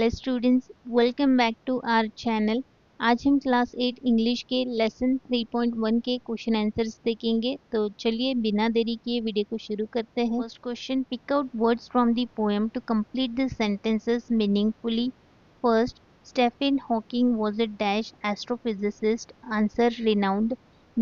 Hello students, welcome back to our channel. आज हम class 8 English के लेसन 3.1 के क्वेश्चन आंसर्स देखेंगे। तो चलिए बिना देरी किए वीडियो को शुरू करते हैं। First question, pick out words from the poem to complete the sentences meaningfully. First, Stephen Hawking was a dash astrophysicist, answer renowned.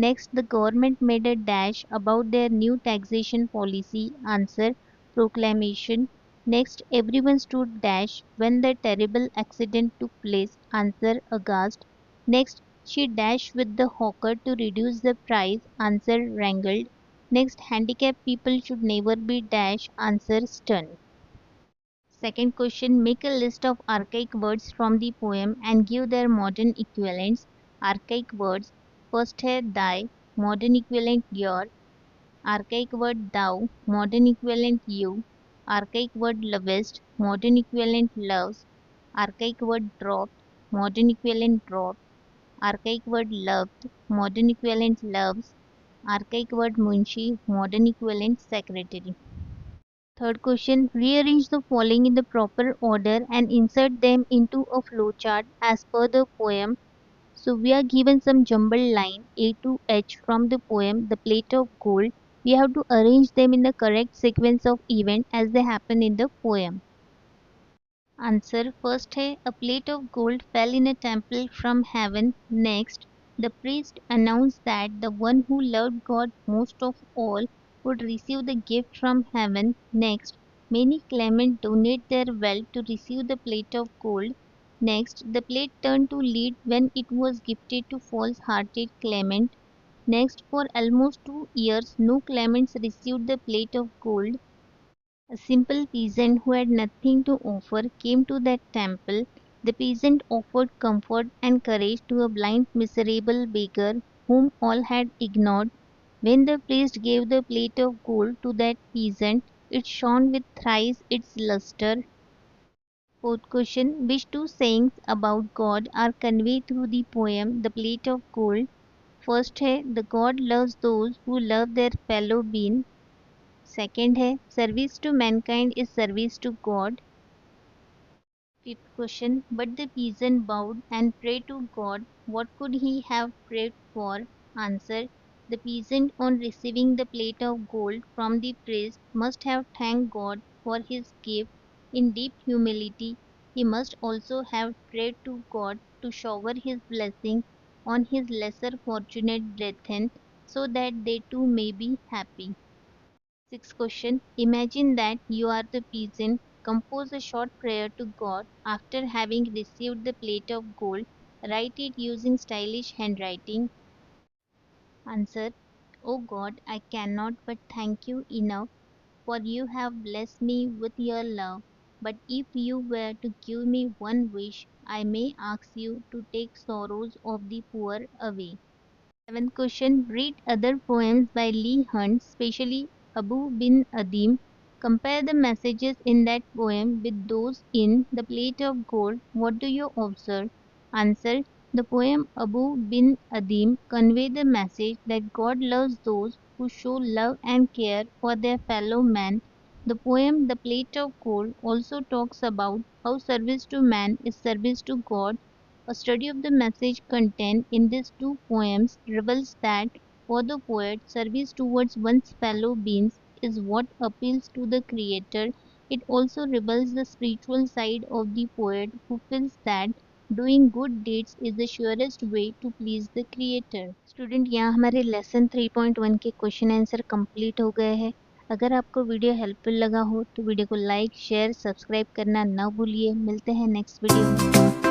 Next, the government made a dash about their new taxation policy, answer proclamation. Next, everyone stood dash when the terrible accident took place, answer aghast. Next, she dashed with the hawker to reduce the price, answer wrangled. Next, handicapped people should never be dash, answer stunned. Second question, make a list of archaic words from the poem and give their modern equivalents. Archaic words, first है thy, modern equivalent your. Archaic word thou, modern equivalent you. Archaic word lovest, modern equivalent loves. Archaic word dropped, modern equivalent dropped. Archaic word loved, modern equivalent loves. Archaic word munshi, modern equivalent secretary. Third question, rearrange the following in the proper order and insert them into a flowchart as per the poem. So we are given some jumbled line A to H from the poem The Plate of Gold. We have to arrange them in the correct sequence of event as they happen in the poem. Answer, first है a plate of gold fell in a temple from heaven. Next, the priest announced that the one who loved God most of all would receive the gift from heaven. Next, many claimants donate their wealth to receive the plate of gold. Next, the plate turned to lead when it was gifted to false-hearted claimant. Next, for almost 2 years, no claimants received the plate of gold. A simple peasant who had nothing to offer came to that temple. The peasant offered comfort and courage to a blind, miserable beggar whom all had ignored. When the priest gave the plate of gold to that peasant, it shone with thrice its luster. Fourth question, which two sayings about God are conveyed through the poem The Plate of Gold? First है, the God loves those who love their fellow being. Second है, service to mankind is service to God. Fifth question, but the peasant bowed and prayed to God. What could he have prayed for? Answer, the peasant on receiving the plate of gold from the priest must have thanked God for his gift. In deep humility, he must also have prayed to God to shower his blessing on his lesser fortunate brethren so that they too may be happy. Sixth question, imagine that you are the peasant. Compose a short prayer to God after having received the plate of gold. Write it using stylish handwriting. Answer, O God, I cannot but thank you enough, for you have blessed me with your love. But if you were to give me one wish, I may ask you to take sorrows of the poor away. Seventh question, read other poems by Lee Hunt, especially Abu bin Adim. Compare the messages in that poem with those in The Plate of Gold. What do you observe? Answer, the poem Abu bin Adim convey the message that God loves those who show love and care for their fellow man. The poem The Plate of Gold also talks about how service to man is service to God. A study of the message contained in these two poems reveals that for the poet, service towards one's fellow beings is what appeals to the creator. It also reveals the spiritual side of the poet who feels that doing good deeds is the surest way to please the creator. Student, यहाँ हमारे lesson 3.1 के question answer complete हो गए हैं। अगर आपको video helpful लगा हो तो वीडियो को लाइक शेयर सब्सक्राइब करना ना भूलिए। मिलते हैं नेक्स्ट वीडियो में।